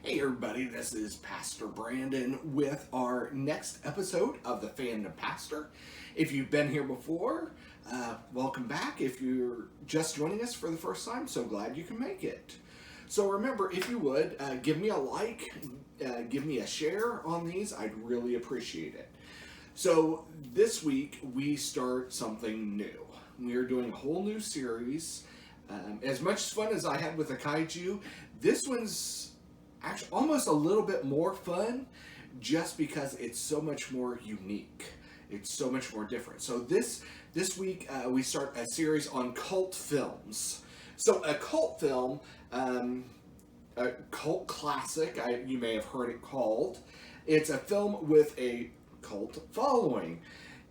Hey everybody, this is Pastor Brandon with our next episode of the Fandom Pastor. If you've been here before, welcome back. If you're just joining us for the first time, so glad you can make it. So remember, if you would, give me a like, give me a share on these, I'd really appreciate it. So this week we start something new. We are doing a whole new series. As much fun as I had with the kaiju, this one's actually almost a little bit more fun just because it's so much more unique. It's so much more different. So this week we start a series on cult films. So a cult film, a cult classic, you may have heard it called. It's a film with a cult following.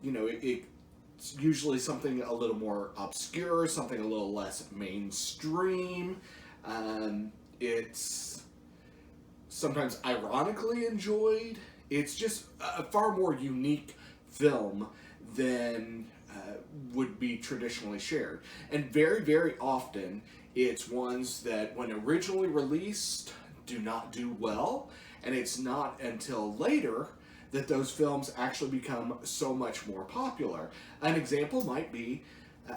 You know, it's usually something a little more obscure, something a little less mainstream. It's sometimes ironically enjoyed. It's just a far more unique film than would be traditionally shared. And very, very often, it's ones that, when originally released, do not do well. And it's not until later that those films actually become so much more popular. An example might be,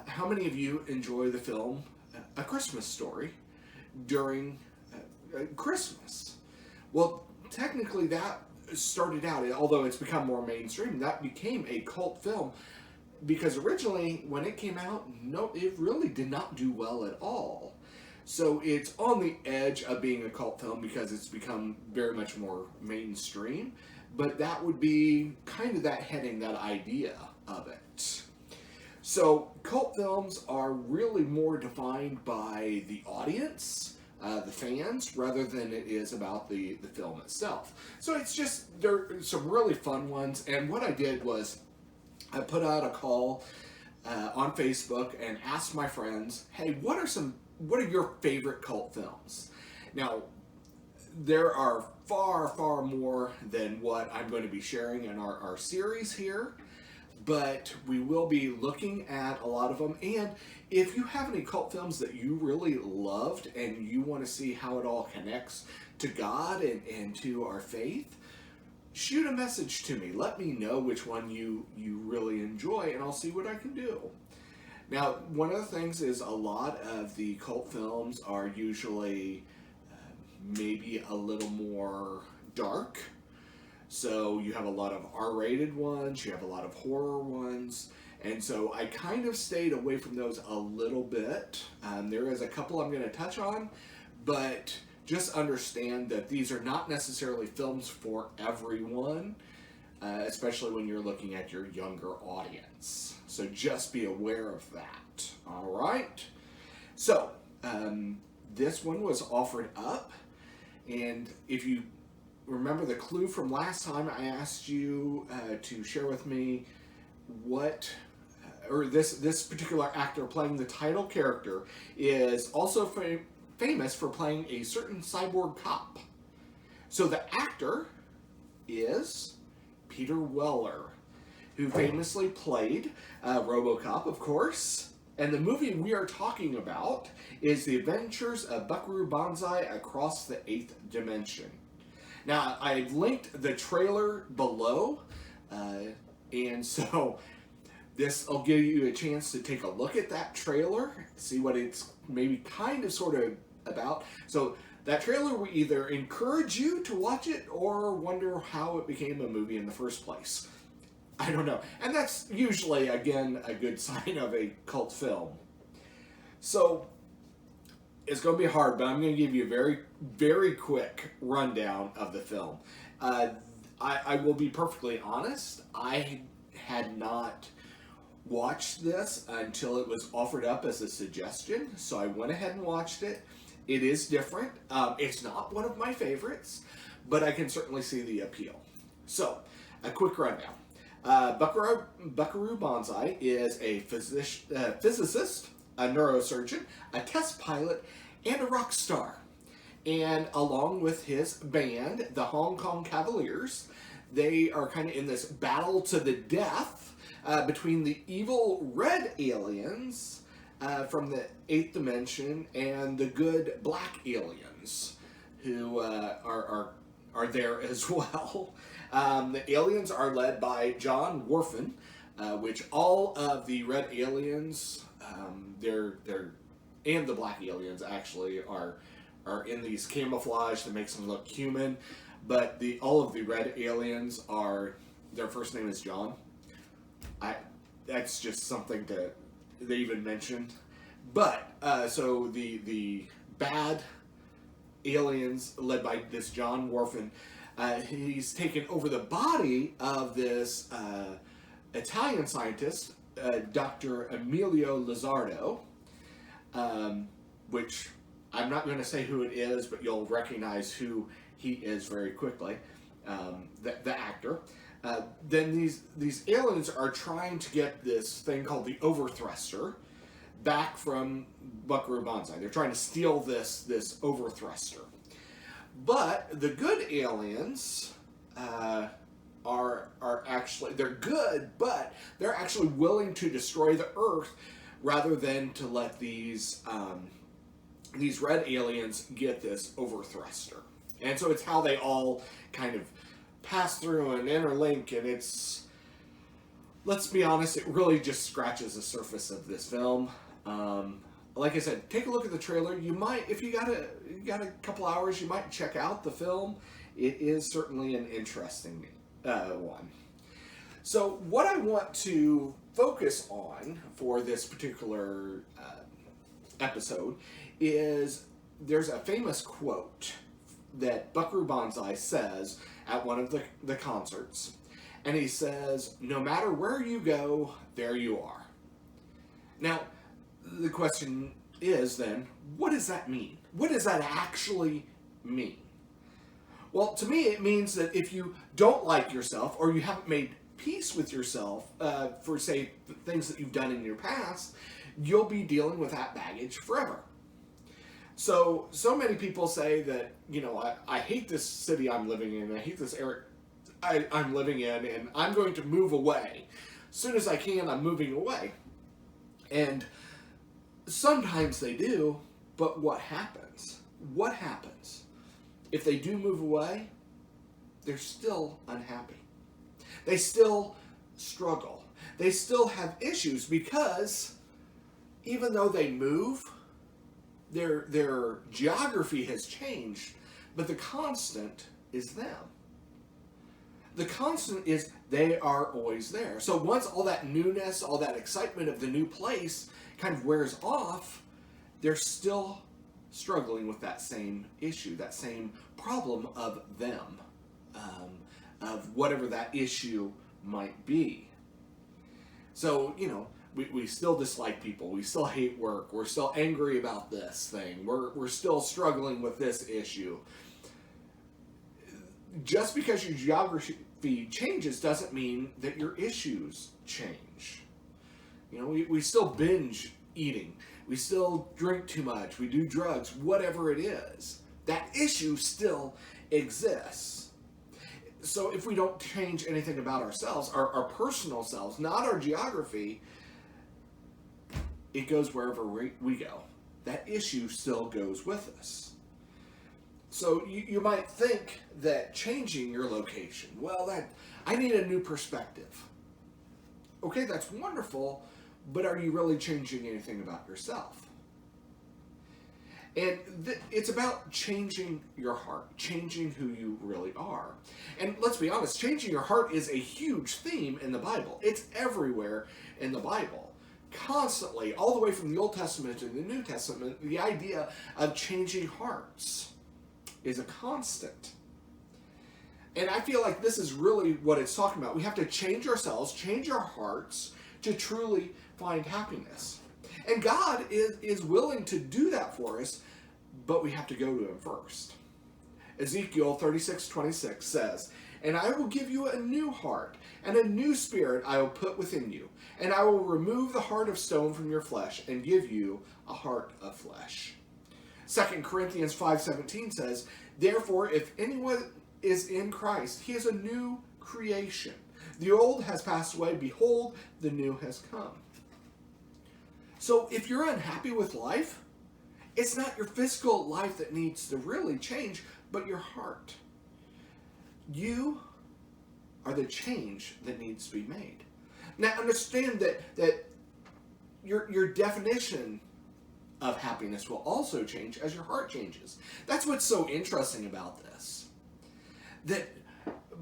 how many of you enjoy the film A Christmas Story during Christmas? Well, technically that started out, although it's become more mainstream, that became a cult film because originally when it came out, no, it really did not do well at all. So it's on the edge of being a cult film because it's become very much more mainstream, but that would be kind of that heading, that idea of it. So cult films are really more defined by the audience, the fans, rather than it is about the film itself. So it's just, there are some really fun ones, and what I did was I put out a call on Facebook and asked my friends, hey, what are your favorite cult films? Now, there are far, far more than what I'm going to be sharing in our series here, but we will be looking at a lot of them. And if you have any cult films that you really loved and you want to see how it all connects to God and to our faith, shoot a message to me. Let me know which one you really enjoy, and I'll see what I can do. Now, one of the things is a lot of the cult films are usually maybe a little more dark. So you have a lot of R-rated ones, you have a lot of horror ones, and so I kind of stayed away from those a little bit. There is a couple I'm going to touch on, but just understand that these are not necessarily films for everyone, especially when you're looking at your younger audience. So just be aware of that. All right? So this one was offered up, and if you remember the clue from last time, I asked you to share with me what, or this particular actor playing the title character is also famous for playing a certain cyborg cop. So the actor is Peter Weller, who famously played RoboCop, of course. And the movie we are talking about is The Adventures of Buckaroo Banzai Across the Eighth Dimension. Now, I've linked the trailer below, and so this will give you a chance to take a look at that trailer, see what it's maybe kind of sort of about. So that trailer will either encourage you to watch it or wonder how it became a movie in the first place. I don't know. And that's usually, again, a good sign of a cult film. So it's going to be hard, but I'm going to give you a very, very quick rundown of the film. I will be perfectly honest. I had not watched this until it was offered up as a suggestion, so I went ahead and watched it. It is different. It's not one of my favorites, but I can certainly see the appeal. So, a quick rundown. Buckaroo Banzai is a physicist, a neurosurgeon, a test pilot, and a rock star. And along with his band, the Hong Kong Cavaliers, they are kind of in this battle to the death between the evil red aliens from the 8th dimension and the good black aliens who are there as well. The aliens are led by John Worfen, which all of the red aliens, they're and the black aliens actually are in these camouflage that makes them look human, but all of the red aliens are, their first name is John. That's just something that they even mentioned. But so the bad aliens led by this John Worfen, he's taken over the body of this Italian scientist, Dr. Emilio Lizardo, which I'm not going to say who it is, but you'll recognize who he is very quickly, the actor. Then these aliens are trying to get this thing called the Overthruster back from Buckaroo Banzai. They're trying to steal this Overthruster. But the good aliens are actually, they're good, but they're actually willing to destroy the Earth rather than to let these red aliens get this Overthruster. And so it's how they all kind of pass through and interlink, and it's, let's be honest, it really just scratches the surface of this film. Like I said, take a look at the trailer. You might, if you got a couple hours, you might check out the film. It is certainly an interesting one. So what I want to focus on for this particular episode is, there's a famous quote that Buckaroo Banzai says at one of the concerts, and he says, "No matter where you go, there you are." Now, the question is then, what does that mean? What does that actually mean? Well, to me, it means that if you don't like yourself, or you haven't made peace with yourself for, say, things that you've done in your past, you'll be dealing with that baggage forever. So many people say that, you know, I hate this city I'm living in, I hate this area I'm living in, and I'm going to move away. As soon as I can, I'm moving away. And sometimes they do, but what happens? What happens? If they do move away, they're still unhappy. They still struggle. They still have issues, because even though they move, their geography has changed, but the constant is them. The constant is they are always there. So once all that newness, all that excitement of the new place kind of wears off, they're still struggling with that same issue, that same problem of them, of whatever that issue might be. So, you know, we still dislike people, we still hate work, we're still angry about this thing, we're still struggling with this issue. Just because your geography changes doesn't mean that your issues change. You know, we still binge eating, we still drink too much, we do drugs, whatever it is. That issue still exists. So if we don't change anything about ourselves, our personal selves, not our geography, it goes wherever we go. That issue still goes with us. So you might think that changing your location, well, I need a new perspective. Okay, that's wonderful, but are you really changing anything about yourself? And it's about changing your heart, changing who you really are. And let's be honest, changing your heart is a huge theme in the Bible. It's everywhere in the Bible. Constantly, all the way from the Old Testament to the New Testament, the idea of changing hearts is a constant. And I feel like this is really what it's talking about. We have to change ourselves, change our hearts to truly find happiness. And God is willing to do that for us, but we have to go to Him first. Ezekiel 36:26 says, "And I will give you a new heart, and a new spirit I will put within you. And I will remove the heart of stone from your flesh, and give you a heart of flesh." 2 Corinthians 5:17 says, "Therefore, if anyone is in Christ, he is a new creation. The old has passed away, behold, the new has come." So if you're unhappy with life, It's not your physical life that needs to really change, but your heart. You are the change that needs to be made. Now understand that your definition of happiness will also change as your heart changes. That's what's so interesting about this. That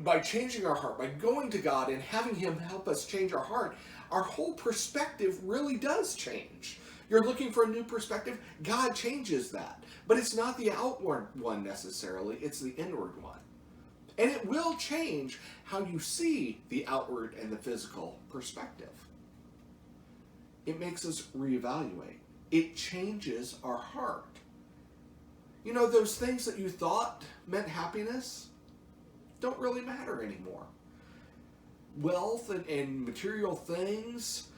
by changing our heart, by going to God and having Him help us change our heart, our whole perspective really does change. You're looking for a new perspective, God changes that. But it's not the outward one necessarily, it's the inward one. And it will change how you see the outward and the physical perspective. It makes us reevaluate. It changes our heart. You know, those things that you thought meant happiness don't really matter anymore. Wealth and material things,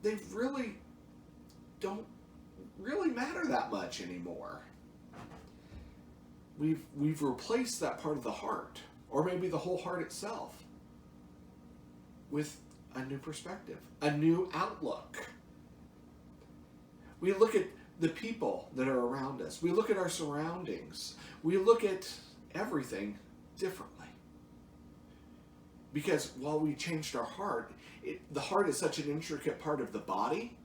they really don't really matter that much anymore. We've replaced that part of the heart, or maybe the whole heart itself, with a new perspective, a new outlook. We look at the people that are around us. We look at our surroundings. We look at everything differently. Because while we changed our heart, the heart is such an intricate part of the body,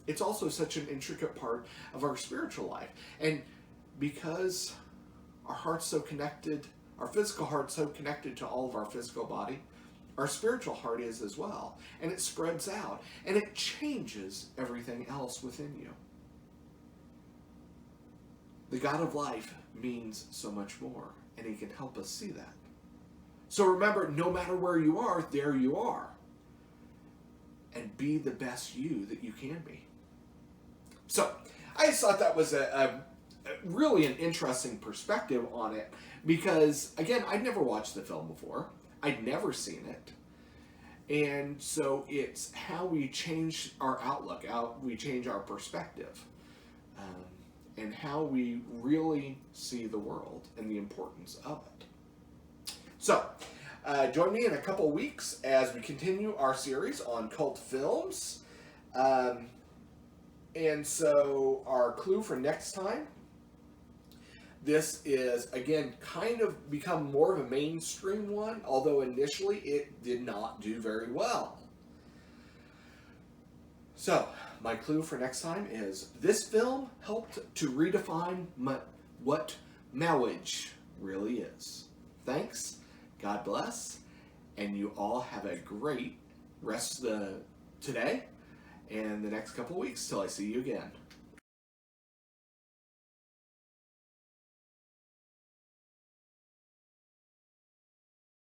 it's also such an intricate part of our spiritual life. And because our heart's so connected, our physical heart's so connected to all of our physical body, our spiritual heart is as well. And it spreads out. And it changes everything else within you. The God of life means so much more. And He can help us see that. So remember, no matter where you are, there you are. And be the best you that you can be. So, I just thought that was really an interesting perspective on it. Because, again, I'd never watched the film before. I'd never seen it. And so it's how we change our outlook, how we change our perspective. And how we really see the world and the importance of it. So, join me in a couple weeks as we continue our series on cult films. And so, our clue for next time, this is, again, kind of become more of a mainstream one, although initially it did not do very well. So, my clue for next time is this film helped to redefine what marriage really is. Thanks, God bless, and you all have a great rest of today and the next couple weeks till I see you again.